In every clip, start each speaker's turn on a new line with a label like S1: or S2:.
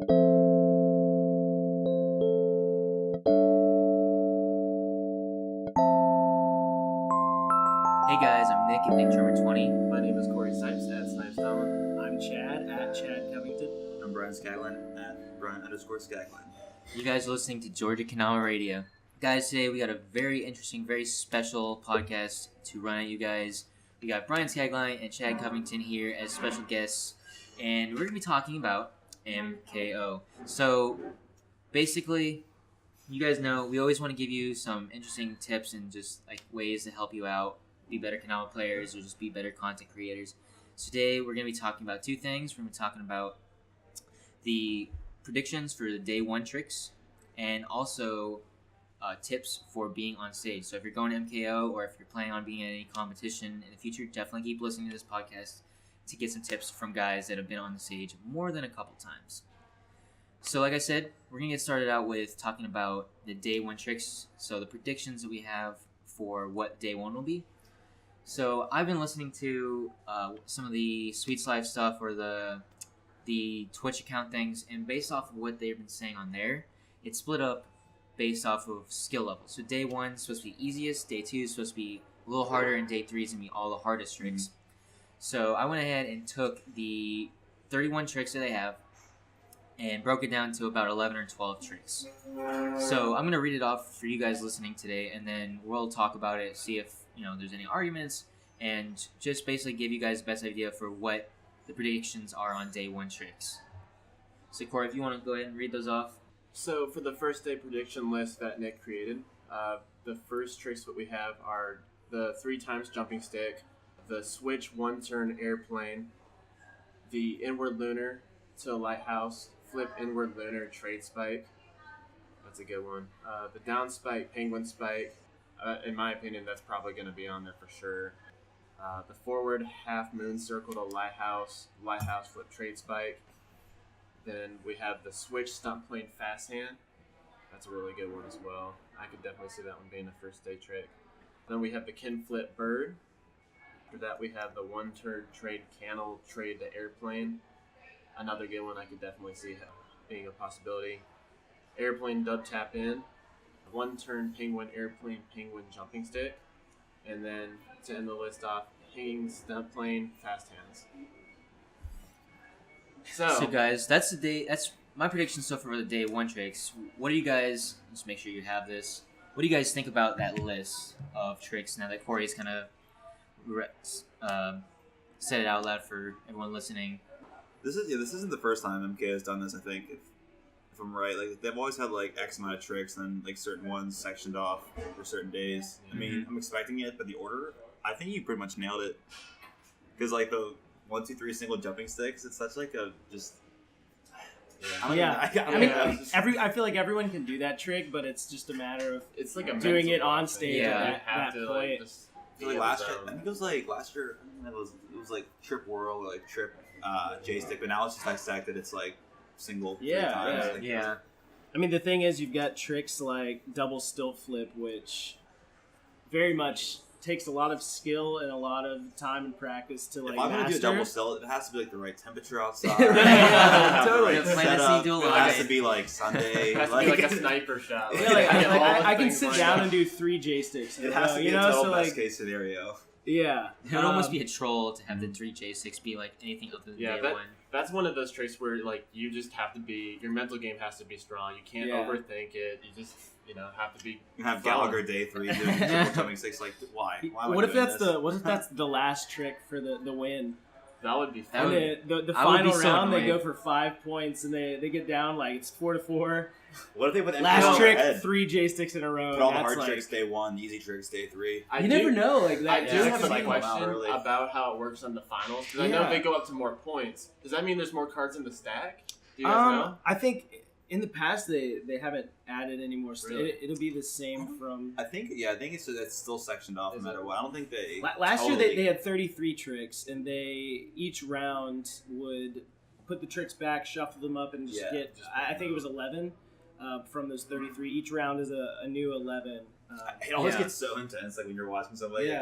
S1: Hey guys, I'm Nick at NickDrummer20.
S2: My name is Corey Sipes at SnipesDama.
S3: I'm Chad at Chad Covington.
S4: I'm Bryan Scagline at Bryan_Scagline.
S1: You guys are listening to Georgia Kendama Radio. Guys, today we got a very interesting, very special podcast to run at you guys. We got Bryan Scagline and Chad Covington here as special guests, and we're going to be talking about MKO. So, basically, you guys know we always want to give you some interesting tips and just like ways to help you out, be better Kendama players, or just be better content creators. So today we're going to be talking about two things. We're going to be talking about the predictions for the day one tricks and also tips for being on stage. So if you're going to MKO or if you're planning on being in any competition in the future, definitely keep listening to this podcast to get some tips from guys that have been on the stage more than a couple times. So like I said, we're going to get started out with talking about the day one tricks. So the predictions that we have for what day one will be. So I've been listening to some of the Sweets Life stuff or the Twitch account things, and based off of what they've been saying on there, it's split up based off of skill level. So day one is supposed to be easiest, day two is supposed to be a little harder, and day three is going to be all the hardest tricks. Mm-hmm. So I went ahead and took the 31 tricks that they have and broke it down to about 11 or 12 tricks. So I'm going to read it off for you guys listening today, and then we'll talk about it, see if there's any arguments, and just basically give you guys the best idea for what the predictions are on day one tricks. So Corey, if you want to go ahead and read those off.
S2: So for the first day prediction list that Nick created, the first tricks that we have are the 3 times jumping stick, the switch 1-turn airplane, the inward lunar to lighthouse, flip inward lunar trade spike. That's a good one. The down spike, penguin spike. In my opinion, that's probably going to be on there for sure. The forward half moon circle to lighthouse flip trade spike. Then we have the switch stunt plane fast hand. That's a really good one as well. I could definitely see that one being a first day trick. Then we have the kin flip bird. After that, we have the 1-turn trade cannel trade to airplane. Another good one I could definitely see being a possibility. Airplane dub tap in. 1-turn penguin airplane penguin jumping stick. And then to end the list off, hanging stunt plane fast hands.
S1: So guys, that's my prediction so far for the day one tricks. What do you guys, let's make sure you have this, what do you guys think about that list of tricks now that Corey's kind of said it out loud for everyone listening?
S4: This isn't the first time MK has done this, I think, if I'm right. Like, they've always had like X amount of tricks and then like certain ones sectioned off for certain days. I mean, I'm expecting it, but the order, I think you pretty much nailed it. Because like the 1, 2, 3 single jumping sticks, it's such like a just.
S3: I feel like everyone can do that trick, but it's just a matter of doing it on stage at that point.
S4: Like last year, I think it was like last year. It was like trip whirl or like trip J stick, but now it's just dissected. It's like single 3 times.
S1: Yeah.
S3: I mean, the thing is, you've got tricks like double stilt flip, which very much takes a lot of skill and a lot of time and practice to like
S4: if I'm
S3: master.
S4: Gonna do a double stilt, it has to be like the right temperature outside.
S3: Totally.
S4: It has to be like Sunday.
S2: It has to be like a sniper shot.
S3: I can sit down and do 3 J sticks.
S4: It has to be a total best case scenario.
S3: Yeah.
S1: It would almost be a troll to have the 3 J6 be like anything other than day one.
S2: That's one of those tricks where like you just have to be, your mental game has to be strong. You can't overthink it. You just have to be.
S4: You have Gallagher day 3 doing triple jumping sticks. Like, why?
S3: What if that's the last trick for the win?
S2: That would be
S3: fun. The final round, they go for 5 points and they get down like it's 4-4.
S4: What if they put
S3: last trick 3 J sticks in a row?
S4: Put all the hard tricks day 1, easy tricks day 3.
S3: You never know. Like that.
S2: I do have a question about how it works on the finals because I know they go up to more points. Does that mean there's more cards in the stack? Do you guys know?
S3: I think in the past they haven't added any more. Really? It'll be the same from.
S4: I think it's still sectioned off no matter what. I don't think they.
S3: Last year they had 33 tricks, and they each round would put the tricks back, shuffle them up, and just get. I think it was 11 from those 33. Each round is a new 11.
S4: It always gets so intense, like when you're watching somebody.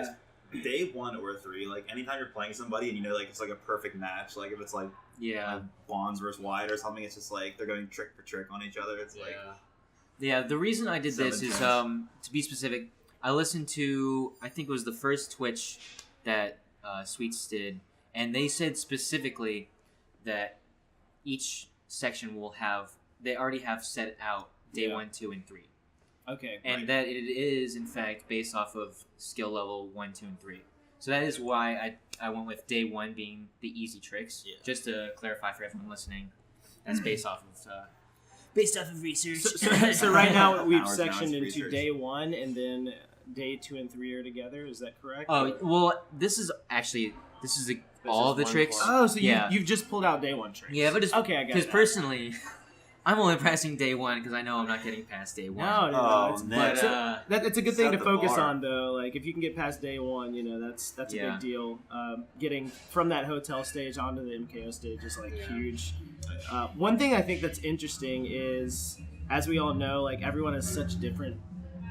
S4: day 1 or 3, like anytime you're playing somebody and you know like it's like a perfect match, like if it's like Bonds versus Wyatt or something, it's just like they're going trick for trick on each other. It's
S1: the reason I did this is to be specific. I listened to, I think it was the first Twitch that Sweets did, and they said specifically that each section will have, they already have set out day 1, 2, and 3.
S3: Okay.
S1: And that it is, in fact, based off of skill level 1, 2, and 3. So that is why I went with day 1 being the easy tricks. Yeah. Just to clarify for everyone listening, that's based off of research.
S3: So right now we've sectioned into day 1 and then day 2 and 3 are together. Is that correct?
S1: Oh, well, this is all the tricks.
S3: Oh, so you've just pulled out day 1 tricks.
S1: Yeah, but it's
S3: okay. I got it.
S1: Because personally, I'm only pressing day 1 because I know I'm not getting past day 1.
S3: No. That's a good thing to focus on, though. Like if you can get past day 1, you know that's a big deal. Getting from that hotel stage onto the MKO stage is like huge. One thing I think that's interesting is, as we all know, like everyone has such different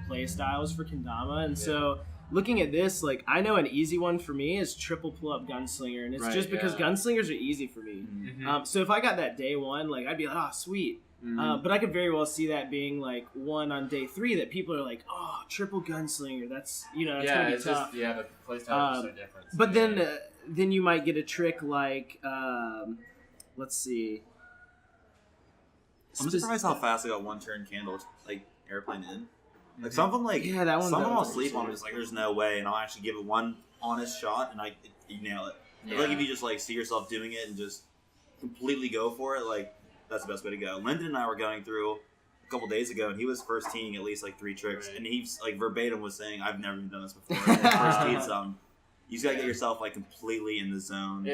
S3: play styles for Kendama, and so looking at this, like I know an easy one for me is triple pull-up gunslinger, and it's just because gunslingers are easy for me. Mm-hmm. So if I got that day 1, like I'd be like, oh sweet. But I could very well see that being like one on day 3 that people are like, oh, triple gunslinger. That's that's gonna be tough.
S2: The play styles are so different.
S3: But then you might get a trick like let's see.
S4: I'm surprised how fast I got 1 turn candle like airplane in. Like some of them, like some of them I'll sleep on. It's like there's no way, and I'll actually give it one honest shot, and you nail it. Yeah. Like if you just like see yourself doing it and just completely go for it, like that's the best way to go. Lyndon and I were going through a couple days ago, and he was first teeing at least like 3 tricks, and he's like verbatim was saying, "I've never even done this before." First teed some, you just gotta get yourself like completely in the zone.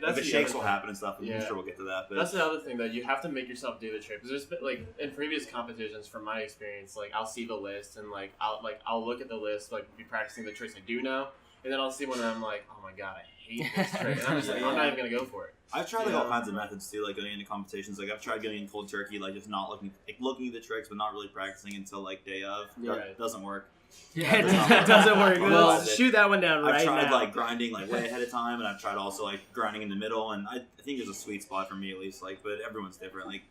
S4: If the shakes will happen and stuff, I'm sure we'll get to that. But
S2: that's the other thing, that you have to make yourself do the trick. Because there's been, like in previous competitions, from my experience, like I'll see the list and I'll look at the list, like be practicing the tricks I do know, and then I'll see one and I'm like, oh my god, I hate this trick. And I'm just like, I'm not even gonna go for it.
S4: I've tried like all kinds of methods too, like going into competitions. Like I've tried going in cold turkey, like just not looking at the tricks, but not really practicing until like day of. That doesn't work.
S3: Yeah, it doesn't work. Well, shoot that one down right now.
S4: I've tried like grinding like way ahead of time, and I've tried also like grinding in the middle, and I think there's a sweet spot for me at least. Like, but everyone's different. Like,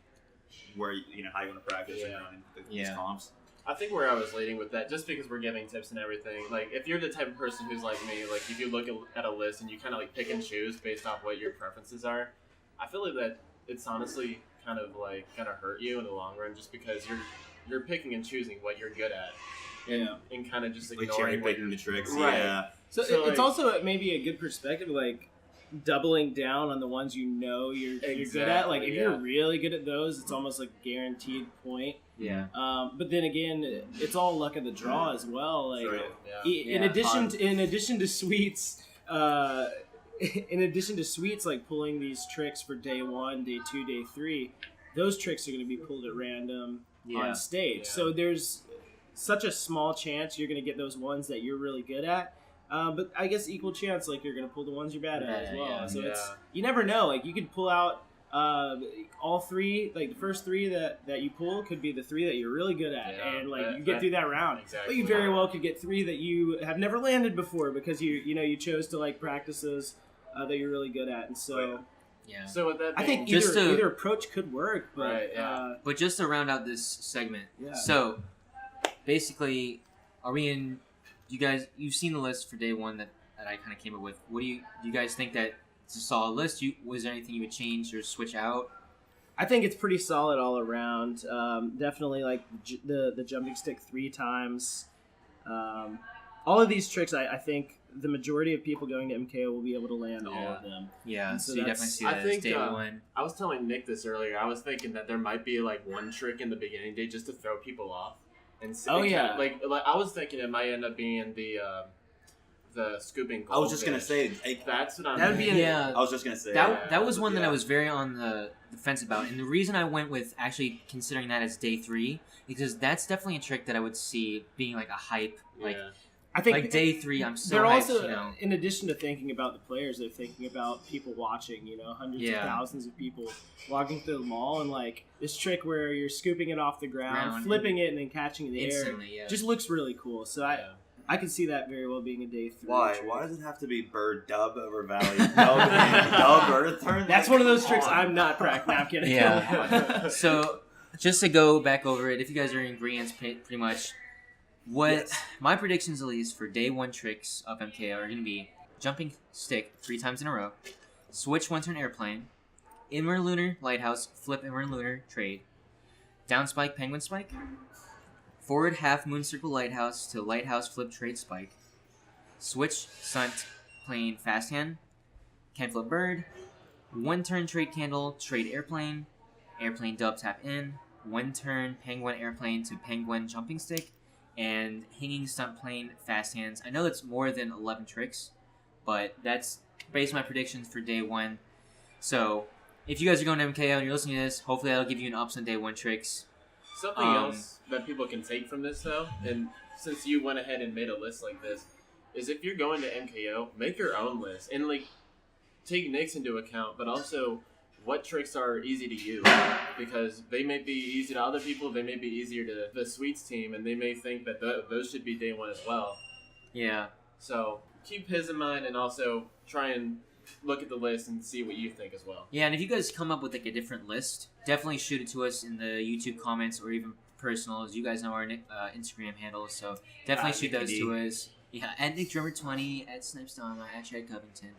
S4: where how you want to practice and these comps.
S2: I think where I was leading with that, just because we're giving tips and everything, like if you're the type of person who's like me, like if you look at a list and you kind of like pick and choose based off what your preferences are, I feel like that it's honestly kind of like gonna hurt you in the long run, just because you're picking and choosing what you're good at. And kind of just ignoring
S4: like picking the tricks.
S2: Right.
S4: Yeah.
S3: So it's also maybe a good perspective, like doubling down on the ones you know you're good at. Like if you're really good at those, it's almost like a guaranteed point.
S1: Yeah.
S3: But then again, it's all luck of the draw as well. Like in addition to sweets, like pulling these tricks for day 1, day 2, day 3, those tricks are going to be pulled at random on stage. Yeah. So there's such a small chance you're going to get those ones that you're really good at, but I guess equal chance like you're going to pull the ones you're bad at as well. So it's, you never know. Like you could pull out all 3, like the first 3 that you pull could be the 3 that you're really good at, and like you get through that round.
S2: Exactly.
S3: But you very well could get 3 that you have never landed before because you chose to like practice those that you're really good at, and so.
S1: Yeah.
S2: So with that,
S3: I think either approach could work, but
S1: but just to round out this segment, so. Basically, are we in? You've seen the list for day 1 that I kind of came up with. What do you guys think that it's a solid list? Was there anything you would change or switch out?
S3: I think it's pretty solid all around. Definitely like the jumping stick 3 times. All of these tricks, I think the majority of people going to MKO will be able to land all of them.
S1: Yeah, so you definitely see that as day 1.
S2: I was telling Nick this earlier. I was thinking that there might be like one trick in the beginning day just to throw people off. And like I was thinking it might end up being the scooping goldfish.
S4: I was just gonna say
S2: that's what I'm.
S3: That would be
S4: I was just gonna say
S1: that was one that I was very on the fence about, and the reason I went with actually considering that as day 3 because that's definitely a trick that I would see being like a hype
S3: I think
S1: like day 3, I'm so
S3: they're
S1: hyped,
S3: also, in addition to thinking about the players, they're thinking about people watching, hundreds of thousands of people walking through the mall, and like this trick where you're scooping it off the ground flipping it, and then catching it in the air. Just looks really cool. So I I could see that very well being a day 3.
S4: Why?
S3: trick.
S4: Why does it have to be bird dub over valley? Dub bird turn?
S3: That's one of those tricks I'm not practicing. No, I'm kidding.
S1: Yeah. So, just to go back over it, if you guys are in agreement, pretty much, my predictions at least for day 1 tricks of MKO are going to be jumping stick 3 times in a row, switch 1-turn airplane, inward lunar lighthouse, flip inward lunar trade, down spike penguin spike, forward half moon circle lighthouse to lighthouse flip trade spike, switch stunt plane fast hand, can flip bird, 1-turn trade candle, trade airplane, airplane dub tap in, 1-turn penguin airplane to penguin jumping stick, and hanging stunt plane fast hands. I know that's more than 11 tricks, but that's based on my predictions for day 1. So if you guys are going to MKO and you're listening to this, hopefully that'll give you an ups on day 1 tricks.
S2: Something else that people can take from this, though, and since you went ahead and made a list like this, is if you're going to MKO, make your own list and take Nick's into account, but also what tricks are easy to use, because they may be easy to other people, they may be easier to the Sweets team, and they may think that those should be day 1 as well.
S1: Yeah.
S2: So keep his in mind, and also try and look at the list and see what you think as well.
S1: Yeah, and if you guys come up with a different list, definitely shoot it to us in the YouTube comments or even personal, as you guys know our Instagram handles. So definitely shoot those to us. Yeah, at NickDrummer20, at Snipestama, at Chad Covington,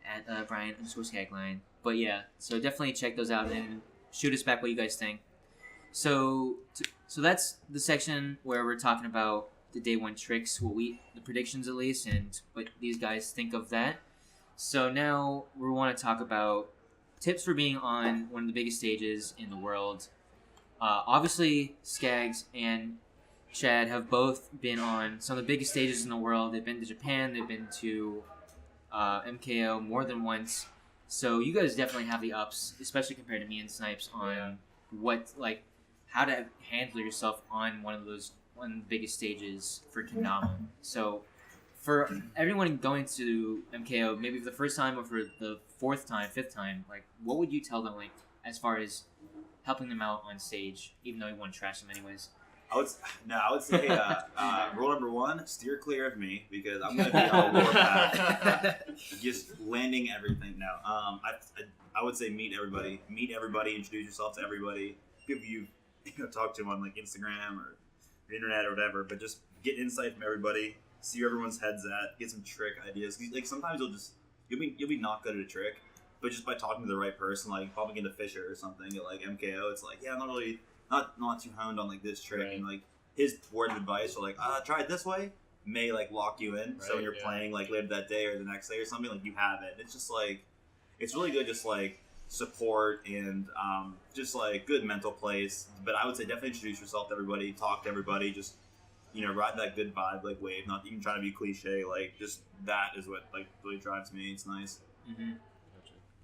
S1: at Bryan Scagline. But yeah, so definitely check those out and shoot us back what you guys think. So that's the section where we're talking about the day 1 tricks, the predictions at least, and what these guys think of that. So now we want to talk about tips for being on one of the biggest stages in the world. Obviously, Skags and Chad have both been on some of the biggest stages in the world. They've been to Japan. They've been to MKO more than once. So you guys definitely have the ups, especially compared to me and Snipes, on how to handle yourself on one of the biggest stages for Kendama. So for everyone going to MKO, maybe for the first time or for the 4th time, 5th time, what would you tell them, as far as helping them out on stage, even though you want to trash them anyways?
S4: I would say rule number 1: steer clear of me, because I'm going to be on a warpath, just landing everything. Now, I would say meet everybody, introduce yourself to everybody, people you talk to on Instagram or the internet or whatever, but just get insight from everybody, see where everyone's heads at, get some trick ideas. Sometimes you'll be not good at a trick, but just by talking to the right person, popping into Fisher or something at MKO, it's I'm not really not too honed on this trick, right. And his words of advice are try it this way, may lock you in. Right, so when you're playing later that day or the next day or something, you have it. It's just it's really good, just support and just good mental place. But I would say definitely introduce yourself to everybody, talk to everybody, just ride that good vibe wave, not even trying to be cliche. Just that is what really drives me. It's nice.
S1: Mm-hmm.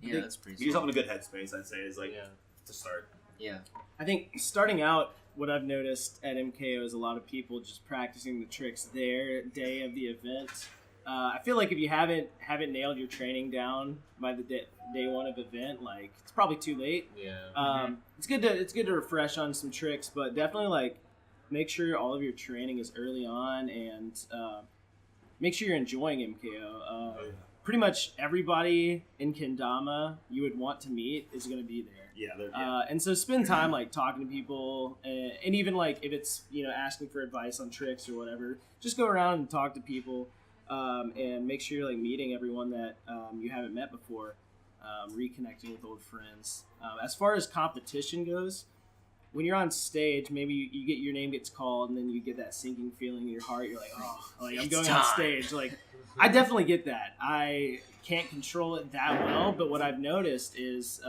S1: Yeah, that's pretty.
S4: Get yourself in a good headspace, I'd say, is to start.
S1: Yeah.
S3: I think starting out, what I've noticed at MKO is a lot of people just practicing the tricks their day of the event. I feel like if you haven't nailed your training down by the day 1 of event, it's probably too late.
S2: Yeah.
S3: It's good to refresh on some tricks, but definitely make sure all of your training is early on, and make sure you're enjoying MKO. Pretty much everybody in Kendama you would want to meet is going to be there.
S4: Yeah,
S3: and so spend time talking to people, and even if it's asking for advice on tricks or whatever, just go around and talk to people, and make sure you're meeting everyone that you haven't met before, reconnecting with old friends. As far as competition goes, when you're on stage, maybe you get your name gets called, and then you get that sinking feeling in your heart. You're I'm going on stage. I definitely get that. I can't control it that well, but what I've noticed is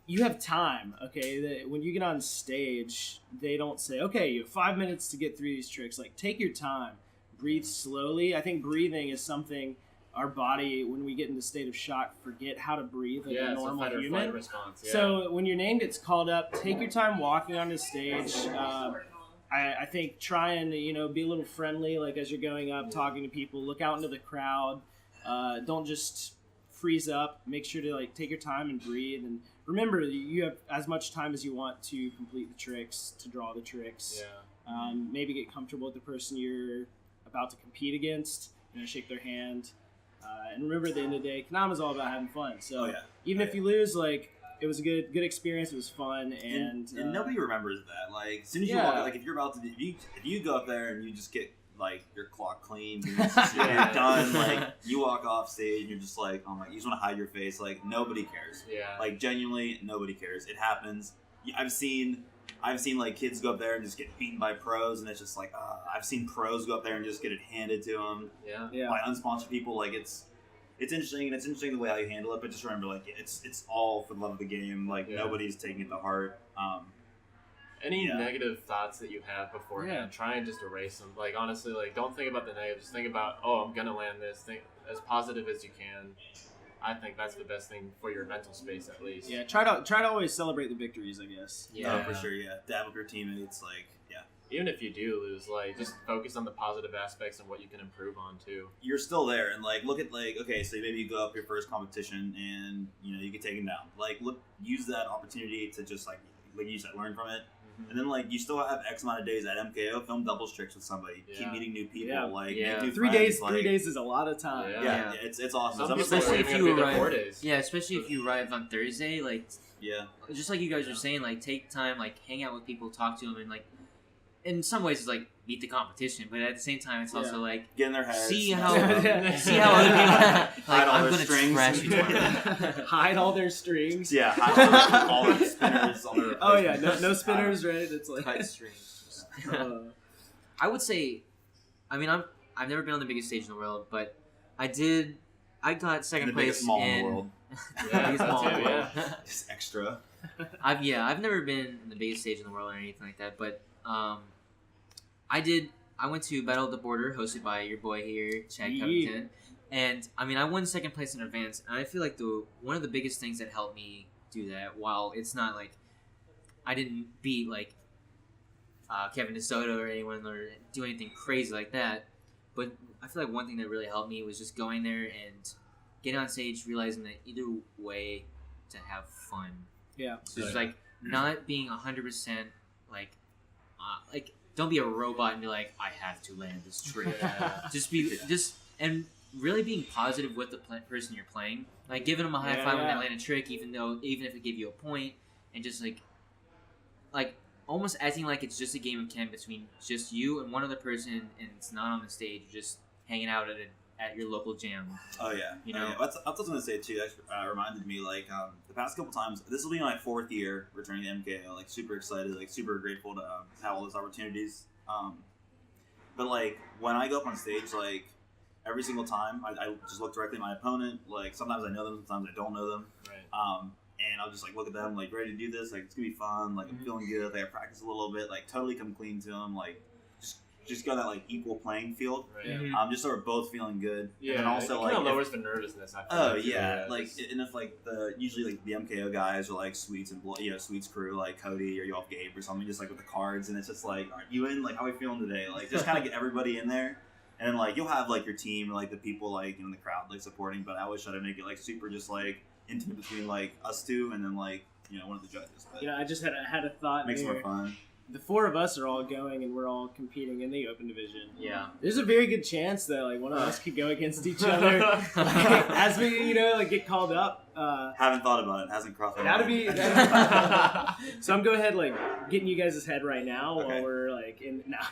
S3: you have time, okay? When you get on stage, they don't say, okay, you have 5 minutes to get through these tricks. Take your time. Breathe slowly. I think breathing is something our body, when we get in the state of shock, forget how to breathe a normal
S2: it's a
S3: human.
S2: fight or flight response. Yeah.
S3: So when your name gets called up, take your time walking onto stage. I think try and be a little friendly, as you're going up, talking to people. Look out into the crowd. Don't just freeze up. Make sure to take your time and breathe. And remember, you have as much time as you want to complete the tricks, to draw the tricks.
S2: Yeah.
S3: Maybe get comfortable with the person you're about to compete against. Shake their hand. And remember, at the end of the day, Kendama's all about having fun. So even if you lose, like, it was a good experience. It was fun, and
S4: nobody remembers that. Like, as soon as you walk, like, if you're about to, if you go up there and you just get like your clock cleaned, and you're done. Like, you walk off stage and you're just like, oh my, you just want to hide your face. Like, nobody cares.
S2: Yeah.
S4: Like, genuinely, nobody cares. It happens. I've seen like kids go up there and just get beaten by pros, and it's just like, I've seen pros go up there and just get it handed to them.
S2: Yeah.
S4: By unsponsored people. Like, it's interesting, and it's interesting the way how you handle it. But just remember, like, it's all for the love of the game. Like, nobody's taking it to heart.
S2: Any negative thoughts that you have beforehand, try and just erase them. Like, honestly, like, don't think about the negative. Just think about, I'm gonna land this. Think as positive as you can. I think that's the best thing for your mental space, at least.
S3: Yeah, try to always celebrate the victories, I guess.
S4: Yeah, for sure. Yeah, dab up your teammates. Like,
S2: even if you do lose, like, just focus on the positive aspects and what you can improve on too.
S4: You're still there, and like, look at, like, okay, so maybe you go up your first competition and you get taken down. Like, use that opportunity to just like you said, learn from it. And then, like, you still have X amount of days at MKO. Film doubles tricks with somebody. Keep meeting new people. Like, do
S3: 3 days. 3 days is a lot of time.
S4: Yeah. It's awesome.
S1: Especially if you arrive 4 days. Yeah, especially if you arrive on Thursday. Like, just like you guys were saying, like, take time, like, hang out with people, talk to them, and like, in some ways, it's like beat the competition, but at the same time, it's also like
S4: get in their heads.
S1: See how other people. Like, I'm gonna trash you tomorrow.
S3: Hide all their strings.
S4: Yeah, hide all their spinners.
S3: Oh yeah, no spinners, right? It's like
S1: cut strings. I would say, I mean, I've never been on the biggest stage in the world, but I got second place
S4: in the world.
S1: Biggest mall in the world.
S4: Just extra.
S1: I've never been in the biggest stage in the world or anything like that, but I went to Battle of the Border, hosted by your boy here, Chad Covington, and I mean, I won second place in advance, and I feel like one of the biggest things that helped me do that, while it's not like I didn't beat like Kevin DeSoto or anyone or do anything crazy like that, but I feel like one thing that really helped me was just going there and getting on stage, realizing that either way to have fun. Yeah. So it's like not being 100% like don't be a robot and be like, I have to land this trick. And really being positive with the person you're playing, like giving them a high five when they land a trick, even if it gave you a point, and just like almost acting like it's just a game of Ken between just you and one other person, and it's not on the stage, just hanging out at your local jam.
S4: Oh yeah, That's what I was gonna say too. That reminded me, like, the past couple times. This will be my 4th year returning to MKO. Like, super excited, like super grateful to have all those opportunities. But like when I go up on stage, like every single time, I just look directly at my opponent. Like, sometimes I know them, sometimes I don't know them. Right. And I'll just like look at them, like, ready to do this. Like, it's gonna be fun. Like, I'm feeling good. Like, I practice a little bit. Like, totally come clean to them. Like, just got that like equal playing field. Right. Just so we're both feeling good.
S2: Yeah.
S4: And also,
S2: it kind of lowers the nervousness. I feel
S4: like and if like usually like the MKO guys are like Sweets and Sweets crew, like Cody or you off Gabe or something, just like with the cards, and it's just like, aren't you in? Like, how are we feeling today? Like, just kind of get everybody in there. And then like you'll have like your team, like the people like in the crowd like supporting, but I always try to make it like super just like intimate between like us two and then like one of the judges. But
S3: I just had a thought.
S4: Makes it more fun.
S3: The 4 of us are all going, and we're all competing in the open division.
S1: Yeah,
S3: there's a very good chance that like one of us could go against each other as we get called up.
S4: Haven't thought about it. Hasn't crossed my
S3: mind. So I'm going ahead like getting you guys' head right now while we're like in now.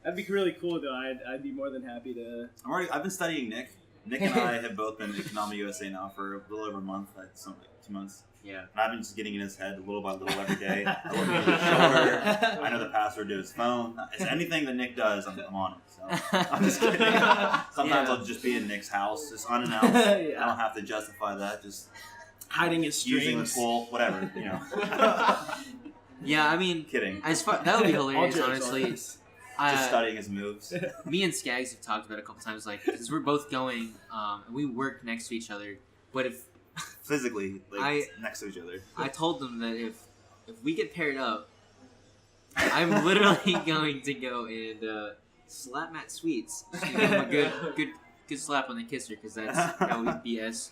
S3: That'd be really cool though. I'd be more than happy to.
S4: I've been studying Nick. Nick and I have both been in Kendama USA now for a little over a month. 2 months. Yeah. And I've been just getting in his head little by little every day. I look at his shoulder. I know the password to his phone. It's anything that Nick does, I'm on it. So I'm just kidding. Sometimes I'll just be in Nick's house, just unannounced. I don't have to justify that. Just
S3: hiding his strings,
S4: using the pool, whatever.
S1: Yeah, I mean,
S4: kidding.
S1: That would be hilarious, honestly.
S4: Just studying his moves.
S1: Me and Skags have talked about it a couple times, like, because we're both going, and we work next to each other. But if
S4: physically, next to each other,
S1: I told them that if we get paired up, I'm literally going to go and slap Matt Sweets. Just give him a good slap on the kisser, because that would be BS.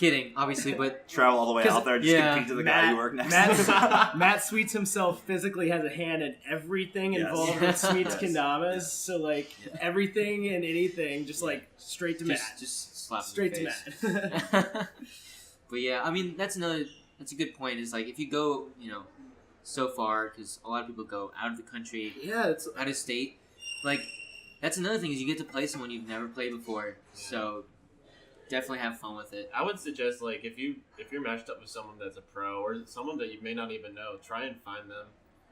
S1: Kidding, obviously, but
S4: travel all the way out there and just compete to the guy you work next to.
S3: Matt Sweets himself physically has a hand in everything involved with Sweets Kendamas. So like everything and anything, just like straight to Matt.
S1: Just slap
S3: straight
S1: him in the face. To Matt. But yeah, I mean that's a good point. Is like if you go, so far, because a lot of people go out of the country, out of state. Like that's another thing is you get to play someone you've never played before. So. Definitely have fun with it.
S2: I would suggest like if you're matched up with someone that's a pro or someone that you may not even know, try and find them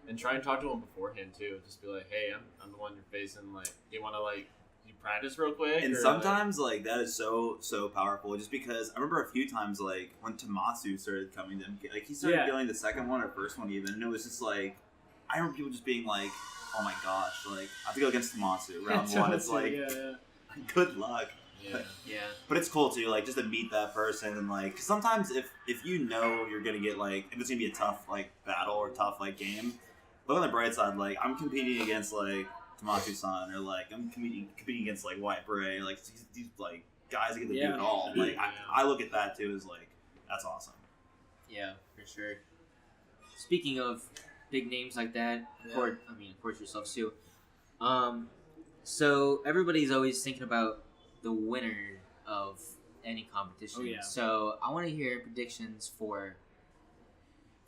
S2: and try and talk to them beforehand too. Just be like, hey, I'm the one you're facing. Like, do you want to you practice real quick?
S4: And sometimes that is so powerful. Just because I remember a few times when Tomatsu started coming to MK, he started feeling the second one or first one even, and it was just I remember people just being like, oh my gosh, I have to go against Tomatsu round one. It's good luck.
S1: Yeah.
S4: But it's cool too, just to meet that person and cause sometimes if you know you're gonna get if it's gonna be a tough battle or tough game, look on the bright side. I'm competing against Tomatsu-san or I'm competing against White Beret, these guys that get to do it all. I look at that too as that's awesome.
S1: Yeah, for sure. Speaking of big names like that, of course yourself too. So everybody's always thinking about the winner of any competition.
S3: Oh, yeah.
S1: So I want to hear predictions for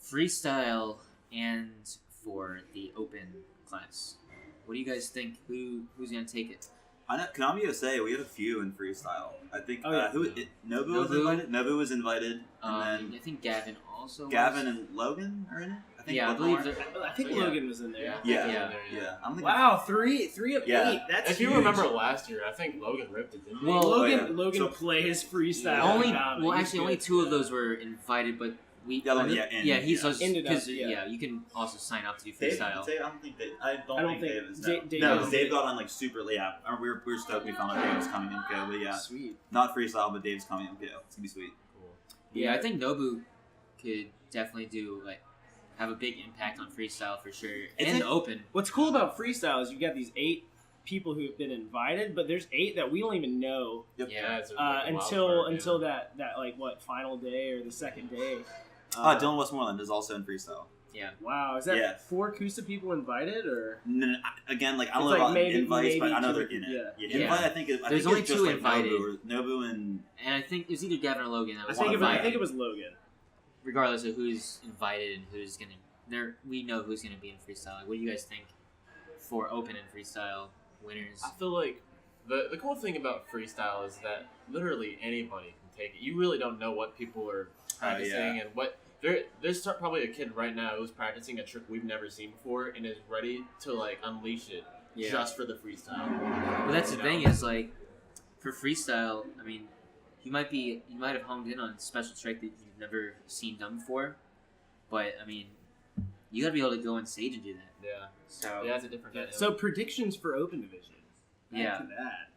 S1: freestyle and for the open class. What do you guys think? Who's gonna take it?
S4: I know Konami USA. We have a few in freestyle. I think Nobu was
S1: Nobu?
S4: invited. Nobu was invited, and
S1: I think Gavin also.
S4: Gavin and Logan are in it. I think.
S1: Yeah, I believe.
S3: I think Logan was in there.
S4: Yeah. I don't think
S3: Wow, three of 8. That's
S2: if you remember last year, I think Logan ripped it, didn't he?
S1: Well,
S3: Logan plays freestyle.
S1: Only 2 of those were invited, but
S4: he's
S1: ended up. You can also sign up to do freestyle.
S4: I don't think Dave is. Dave got on super late. Yeah, we were stoked we found out Dave was coming MKO, but yeah,
S3: sweet.
S4: Not freestyle, but Dave's coming MKO. It's gonna be sweet.
S1: Cool. Yeah, I think Nobu could definitely do have a big impact on freestyle for sure, and open.
S3: What's cool about freestyle is you got these 8 people who have been invited, but there's 8 that we don't even know.
S4: Yep.
S1: Yeah,
S3: until that final day or the second day.
S4: Dylan Westmoreland is also in freestyle.
S1: Yeah.
S3: Wow, is that 4 Kusa people invited or?
S4: No, again, I don't know about invites, but I know they're in it. Invite, I think
S1: there's only 2 invited.
S4: Nobu and
S1: I think it was either Gavin or Logan.
S3: I think it was Logan.
S1: Regardless of who's invited and who's gonna, we know who's gonna be in freestyle. What do you guys think for open and freestyle winners?
S2: I feel like the cool thing about freestyle is that literally anybody can take it. You really don't know what people are practicing and what. There's probably a kid right now who's practicing a trick we've never seen before and is ready to unleash it just for the freestyle.
S1: But that's the thing is for freestyle, I mean, you might have honed in on a special trick that you've never seen done before, but I mean, you gotta be able to go on stage and do that.
S2: Yeah.
S1: So
S2: it's a different dynamic.
S3: So predictions for open division. Back to that.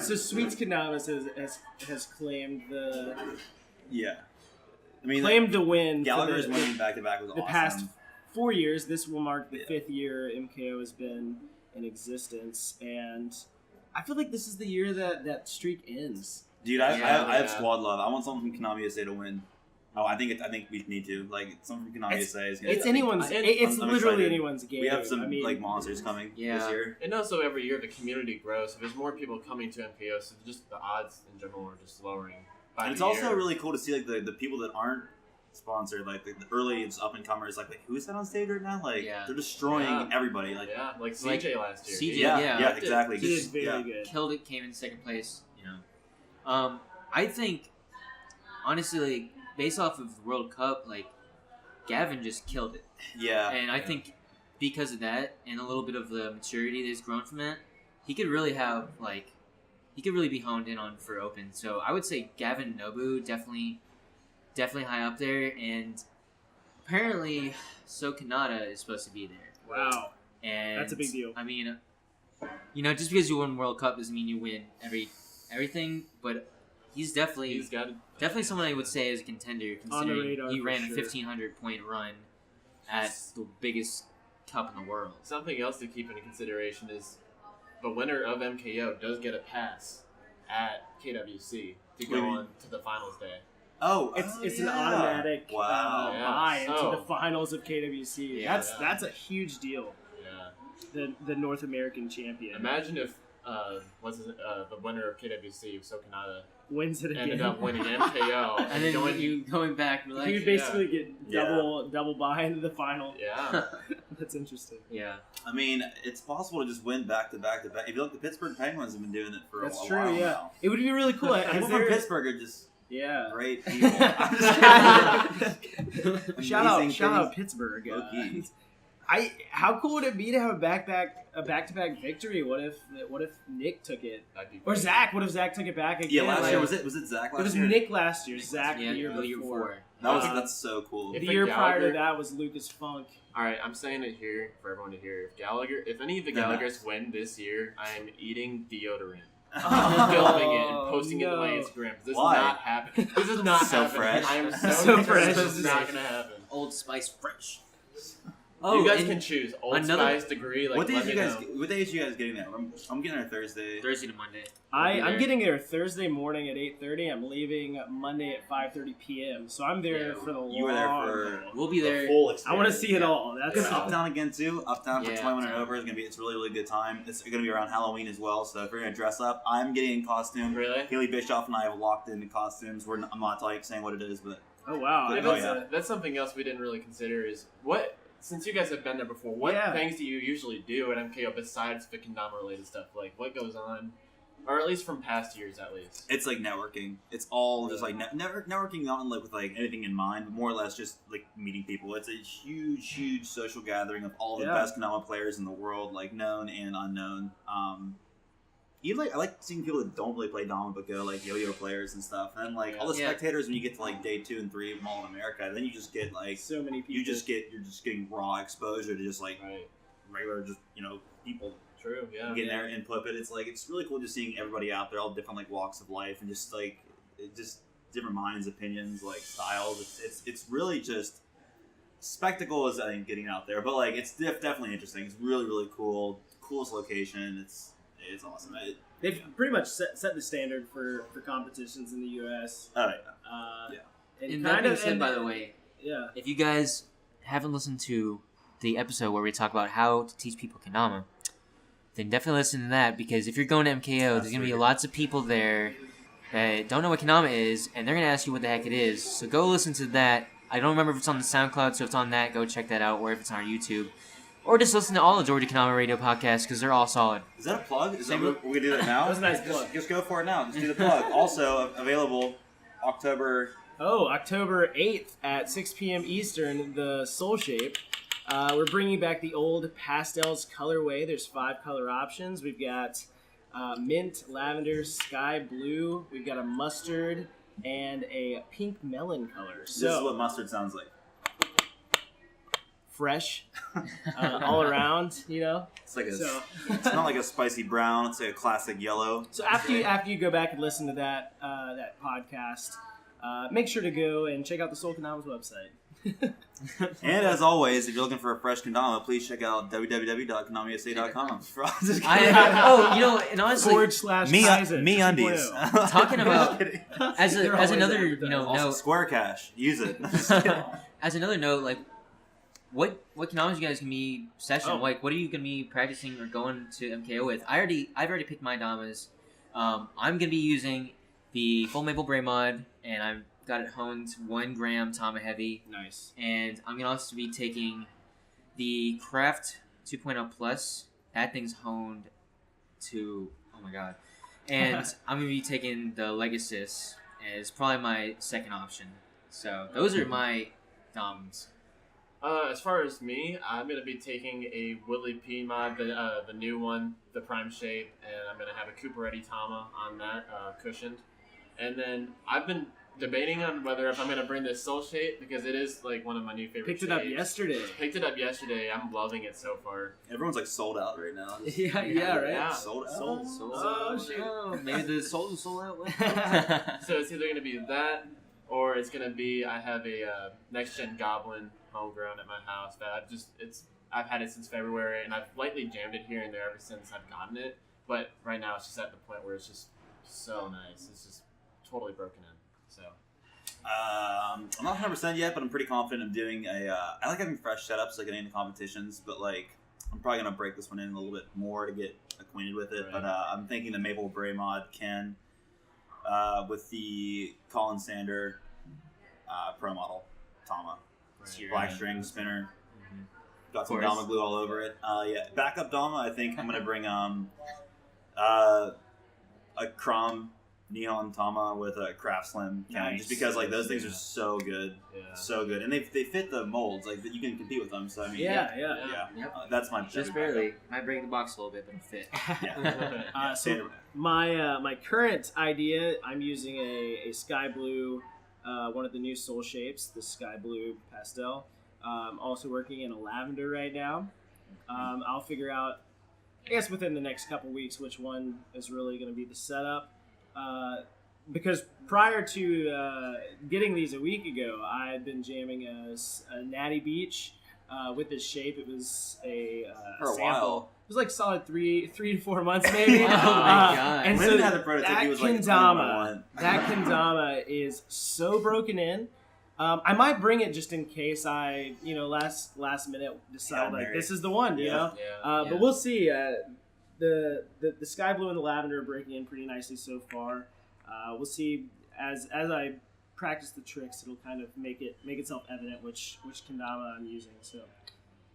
S3: So Sweets Kendamas has claimed the claimed to win.
S4: Gallagher's winning back to back was awesome.
S3: The past 4 years. This will mark the 5th year MKO has been in existence, and I feel like this is the year that streak ends.
S4: Dude, I have squad love. I want someone from Konami USA to win. Oh, I think we need to someone from Konami USA is.
S3: It's anyone's. It's literally anyone's game.
S4: We have some monsters coming this year.
S2: And also every year the community grows. So there's more people coming to MKO. So just the odds in general are just lowering.
S4: And it's also really cool to see the people that aren't sponsored, the early up and comers. Who's that on stage right now? They're destroying everybody.
S2: Like CJ last year.
S4: CJ, yeah, exactly.
S3: He did very good.
S1: Killed it. Came in second place. I think honestly, based off of the World Cup, Gavin just killed it.
S4: Yeah.
S1: And I think because of that and a little bit of the maturity that's grown from that, he could really have he could really be honed in on for open. So I would say Gavin Nobu definitely high up there, and apparently So Kanata is supposed to be there.
S3: Wow.
S1: And
S3: that's a big deal.
S1: I mean, just because you win World Cup doesn't mean you win everything, but he's definitely someone I would say is a contender, considering he ran a 1,500 point run at the biggest cup in the world.
S2: Something else to keep into consideration is the winner of MKO does get a pass at KWC to go on to the finals day.
S3: Oh, it's an automatic buy into the finals of KWC.
S1: Yeah,
S3: that's a huge deal.
S2: Yeah.
S3: The North American champion.
S2: Imagine if the winner of KWC, Sokanada,
S3: wins it again.
S2: ended up winning MKO,
S1: and then you going back. Like,
S3: you would basically get double buy into the final.
S2: Yeah,
S3: that's interesting.
S1: Yeah,
S4: I mean, it's possible to just win back to back to back. If you look, the Pittsburgh Penguins have been doing it for a while.
S3: That's true. Yeah,
S4: now.
S3: It would be really cool.
S4: People from Pittsburgh are just great people.
S3: Shout out Pittsburgh. How cool would it be to have a back-to-back victory? What if Nick took it, or Zach? What if Zach took it back again?
S4: Yeah, last year was it Zach last year?
S3: It was Nick last year. Zach the year
S1: before.
S4: That's so cool.
S3: The year prior to that was Lucas Funk.
S2: All right, I'm saying it here for everyone to hear. If any of the Gallaghers win this year, I am eating deodorant. Filming it and posting it on my Instagram. This is not happening. This is not
S4: so
S2: happening.
S4: fresh.
S2: I am so
S3: fresh.
S2: This is not going to happen.
S1: Old Spice fresh.
S2: You guys can choose Old Spice, Degree. Like,
S4: what days you guys getting there? I'm getting there Thursday.
S1: Thursday to Monday.
S3: I'm getting there Thursday morning at 8:30. I'm leaving Monday at 5:30 p.m. So I'm there for the long.
S4: You were there for.
S1: We'll be there.
S4: Full experience.
S3: I want to see it all. That's
S4: Uptown again too. Uptown for 21 and over is gonna be. It's a really good time. It's gonna be around Halloween as well. So if you're gonna dress up, I'm getting in costume.
S2: Really?
S4: Haley Bischoff and I have locked in the costumes. I'm not saying what it is, but.
S3: Oh wow!
S2: That's something else we didn't really consider. Is what. Since you guys have been there before, what things do you usually do at MKO besides the Kendama related stuff? Like, what goes on? Or at least from past years, at least.
S4: It's like networking. It's all just like networking, not like with like anything in mind, but more or less just like meeting people. It's a huge social gathering of all the best Kendama players in the world, like known and unknown. I like seeing people that don't really play Dama but go like yo-yo players and stuff. And then like all the spectators when you get to like day 2 and 3 of Mall in America, then you just get like
S3: so many people.
S4: You're just getting raw exposure to just like regular people.
S2: True, yeah.
S4: Getting their input, but it's really cool just seeing everybody out there, all different like walks of life and just different minds, opinions, like styles. It's really just spectacle is I think getting out there, but like it's definitely interesting. It's really cool, coolest location. It's awesome.
S3: They've pretty much set the standard for competitions in the U.S.
S4: Oh yeah.
S1: And that being said, by the way,
S3: if
S1: you guys haven't listened to the episode where we talk about how to teach people Kendama, then definitely listen to that, because if you're going to MKO, there's going to be lots of people there that don't know what Kendama is, and they're going to ask you what the heck it is. So go listen to that. I don't remember if it's on the SoundCloud, so if it's on that, go check that out, or if it's on our YouTube. Or just listen to all the Georgia Kendama radio podcasts, because they're all solid.
S4: Is that a plug? We're going to do that now?
S3: That was a nice plug.
S4: Just go for it now. Just do the plug. Also available October
S3: 8th at 6 p.m. Eastern, the Soul Shape. We're bringing back the old pastels colorway. There's 5 color options. We've got mint, lavender, sky blue. We've got a mustard and a pink melon color. So,
S4: this is what mustard sounds like.
S3: Fresh, all around,
S4: It's like it's not like a spicy brown. It's like a classic yellow.
S3: So after you go back and listen to that podcast, make sure to go and check out the Soul Kendama's website.
S4: And as always, if you're looking for a fresh kendama, please check out www.kendamausa.com.
S1: And honestly,
S4: me undies.
S1: Talking about as another note,
S4: Square Cash, use it.
S1: As another note, like what kendamas you guys can be session? Like what are you gonna be practicing or going to MKO with? I've already picked my damas. I'm gonna be using the full maple bray mod, and I've got it honed 1 gram Tama heavy.
S3: Nice.
S1: And I'm gonna also be taking the Craft 2.0 Plus. That thing's honed to oh my god. And I'm gonna be taking the Legacy as probably my second option. So those are my DOMs.
S2: As far as me, I'm going to be taking a Willie P mod, the new one, the Prime Shape, and I'm going to have a Cooperetti Tama on that, cushioned. And then I've been debating on whether if I'm going to bring this Soul Shape, because it is like one of my new favorite
S3: Picked
S2: shapes.
S3: it up yesterday.
S2: Picked it up yesterday. I'm loving it so far.
S4: Everyone's like sold out right now.
S3: Yeah, right?
S2: Yeah.
S4: Sold out?
S1: Sold.
S2: Oh, shoot.
S1: Oh, maybe the Souls are sold out.
S2: So it's either going to be that, or it's going to be, I have a next-gen Goblin homegrown at my house that I've had it since February, and I've lightly jammed it here and there ever since I've gotten it. But right now it's just at the point where it's just so nice. It's just totally broken in. So.
S4: I'm not 100% yet, but I'm pretty confident of doing I like having fresh setups, like getting into competitions, but like I'm probably gonna break this one in a little bit more to get acquainted with it.
S2: Right.
S4: But I'm thinking the Maple Bray mod can, with the Colin Sander pro model Tama,
S2: Right.
S4: black string spinner, got some
S1: Of course.
S4: Dama glue all over it. Backup Dama. I think I'm gonna bring a Crom Neon Tama with a Craft Slim can, just because like those things are so good, so good, and they fit the molds, like you can compete with them. So I mean,
S1: Yep.
S4: That's my
S1: Just barely. Might break the box a little bit, but it'll fit.
S3: So my current idea, I'm using a sky blue, one of the new Soul shapes, the sky blue pastel. Also working in a lavender right now. I'll figure out, I guess within the next couple weeks, which one is really going to be the setup. Because prior to getting these a week ago, I had been jamming a Natty Beach with this shape. It was a
S4: For a
S3: sample.
S4: while.
S3: It was like solid 3 to 4 months maybe.
S1: Oh my God.
S3: And
S4: When
S3: so
S4: we had the prototype, he was like,
S3: that Kendama is so broken in. I might bring it just in case I, last minute decide like this is the one, you know.
S1: Yeah.
S3: But we'll see. The sky blue and the lavender are breaking in pretty nicely so far. We'll see as I practice the tricks, it'll kind of make itself evident which Kendama I'm using. So,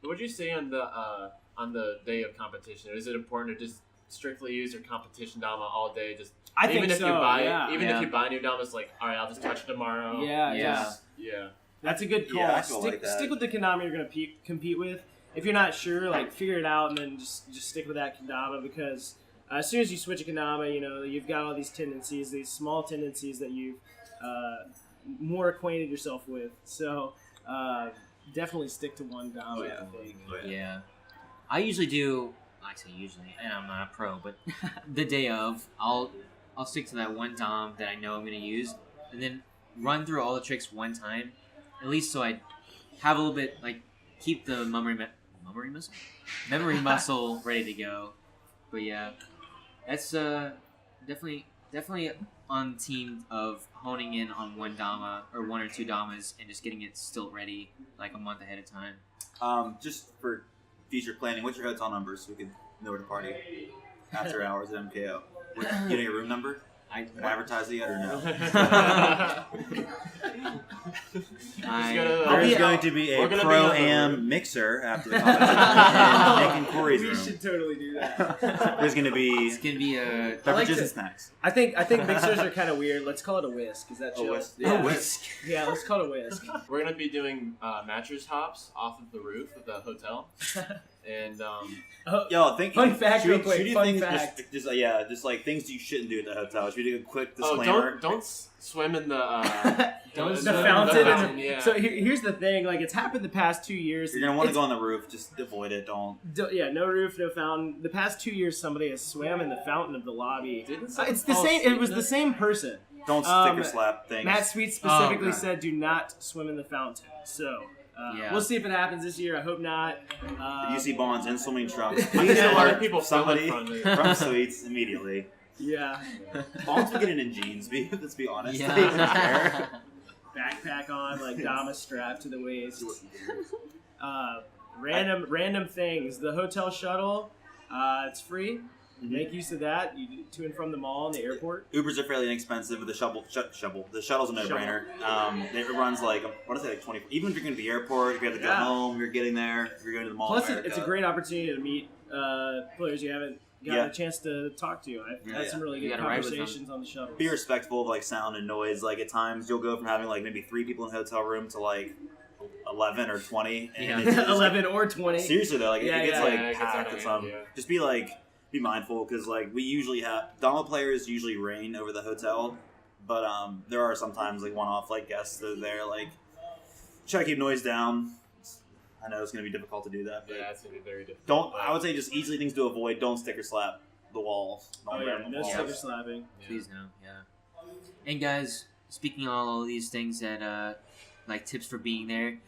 S2: What would you say on the day of competition? Is it important to just strictly use your competition Dama all day? Just
S3: I
S2: even
S3: think
S2: if
S3: so.
S2: you buy
S3: Yeah.
S2: if you buy new Damas, like all right, I'll just touch it tomorrow.
S3: Yeah. That's a good call.
S4: Yeah, I feel like that.
S3: Stick with the Kendama you're gonna compete with. If you're not sure, like figure it out and then just stick with that Kendama, because as soon as you switch a Kendama, you've got all these tendencies, these small tendencies that you've more acquainted yourself with. So definitely stick to one Dama. I think.
S1: Yeah. I usually do. I say usually, and I'm not a pro, but the day of, I'll stick to that one Dom that I know I'm gonna use, and then run through all the tricks one time, at least so I have a little bit like keep the memory muscle ready to go. But yeah, that's definitely on the team of honing in on one Dama or one or two Damas and just getting it still ready like a month ahead of time.
S4: Just for future planning, what's your hotel number so we can know where to party after hours at MKO? You know your room number?
S1: I
S4: Advertise it yet or no?
S1: I
S4: There's going to be a pro-am mixer after the competition in Nick and Corey's room.
S3: We should totally do that.
S4: There's going to be
S1: it's gonna be a
S4: beverages and snacks.
S3: I think mixers are kind of weird. Let's call it a whisk. Is that chill?
S4: whisk.
S3: Yeah.
S4: A whisk.
S3: Yeah, let's call it a whisk.
S2: We're gonna be doing mattress hops off of the roof of the hotel, and
S4: Yo, think
S3: Fun fact, real
S4: should
S3: quick,
S4: we do
S3: fun
S4: things
S3: fact.
S4: just like things you shouldn't do at the hotel. Should we do a quick disclaimer?
S2: don't swim in the
S3: The
S2: swim in
S3: fountain.
S2: yeah.
S3: So here's the thing. Like, it's happened the past 2 years.
S4: You're gonna want to
S3: It's-
S4: go on the roof. Just avoid it. Don't.
S3: No roof, no fountain. The past 2 years, somebody has swam in the fountain of the lobby.
S2: Didn't
S3: It's the
S2: someone
S3: same.
S2: fall
S3: It was
S2: asleep
S3: the same person.
S4: Don't sticker slap things.
S3: Matt Sweet specifically
S4: God.
S3: said, "Do not swim in the fountain." So
S1: Yeah.
S3: we'll see if it happens this year. I hope not.
S4: If you see Bonds in swimming trunks,
S2: I
S4: please
S2: think a lot of
S4: alert
S2: people
S4: somebody
S2: fell in front of
S4: from Sweets immediately.
S3: Yeah.
S4: Bonds will get it in jeans. Let's be honest.
S1: Yeah.
S3: Backpack on, like Dama strapped to the waist. Random things. The hotel shuttle, it's free. Make use of that. You do to and from the mall and the airport.
S4: Ubers are fairly inexpensive, but the the shuttle's a no-brainer. It runs like 20. Even if you're going to the airport, if you have to go home, you're getting there. If you're going to the mall.
S3: Plus,
S4: America.
S3: it's a great opportunity to meet players you haven't gotten a chance to talk to. I've had some really
S1: You
S3: good
S1: gotta ride with
S3: conversations on the shuttle.
S4: Be respectful of like sound and noise. Like at times, you'll go from having like maybe 3 people in a hotel room to like 11 or 20. And
S1: Yeah.
S4: it's just,
S3: 11 or 20.
S4: Seriously though, like it gets
S3: Yeah,
S4: like
S2: it gets
S4: packed
S2: out of
S4: at
S2: hand,
S4: some.
S2: yeah.
S4: Just be mindful because like we usually have Dama players usually reign over the hotel, but there are sometimes like one-off like guests that are there. Like try to keep noise down. I know it's going to be difficult to do that, but
S2: Yeah, it's gonna be very difficult.
S4: don't. I would say just easily things to avoid. Don't sticker slap the walls. Don't grab the
S3: No
S4: walls.
S3: sticker slapping.
S1: Please no, yeah. And guys, speaking of all these things that like tips for being there,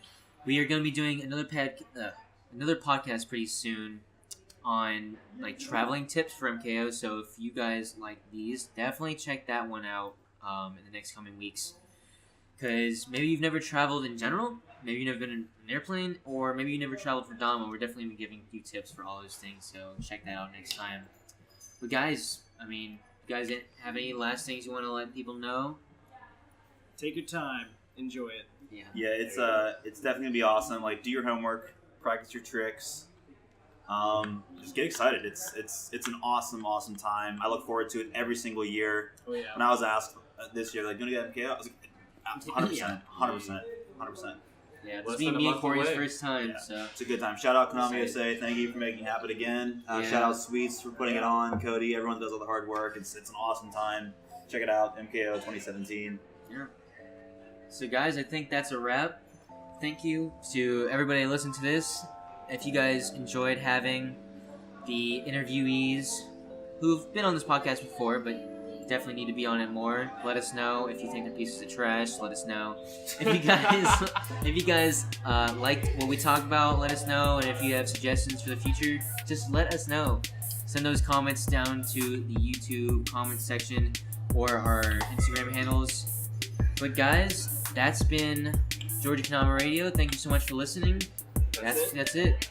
S1: we are going to be doing another podcast pretty soon. on like traveling tips for MKO. So if you guys like these, definitely check that one out in the next coming weeks. Because maybe you've never traveled in general, maybe you've never been in an airplane, or maybe you never traveled for Dama. We're definitely gonna be giving you tips for all those things. So check that out next time. But guys, I mean, you guys have any last things you want to let people know?
S3: Take your time, enjoy it.
S4: Yeah, it's definitely gonna be awesome. Like, do your homework, practice your tricks. Just get excited. It's an awesome time. I look forward to it every single year.
S3: Oh yeah.
S4: When I was asked this year, like, "You want to get MKO?" I was like, 100%.
S1: Yeah, this being me and Corey's first time,
S4: yeah.
S1: So
S4: it's a good time. Shout out Kendama USA. Thank you for making it happen again. Shout out Sweets for putting it on. Cody, everyone does all the hard work. It's an awesome time. Check it out, MKO 2017.
S1: Yeah. So guys, I think that's a wrap. Thank you to everybody who listened to this. If you guys enjoyed having the interviewees who've been on this podcast before, but definitely need to be on it more, let us know. If you think the pieces of trash, let us know. If you guys like what we talk about, let us know. And if you have suggestions for the future, just let us know. Send those comments down to the YouTube comment section or our Instagram handles. But guys, that's been Georgia Kendama Radio. Thank you so much for listening. That's it.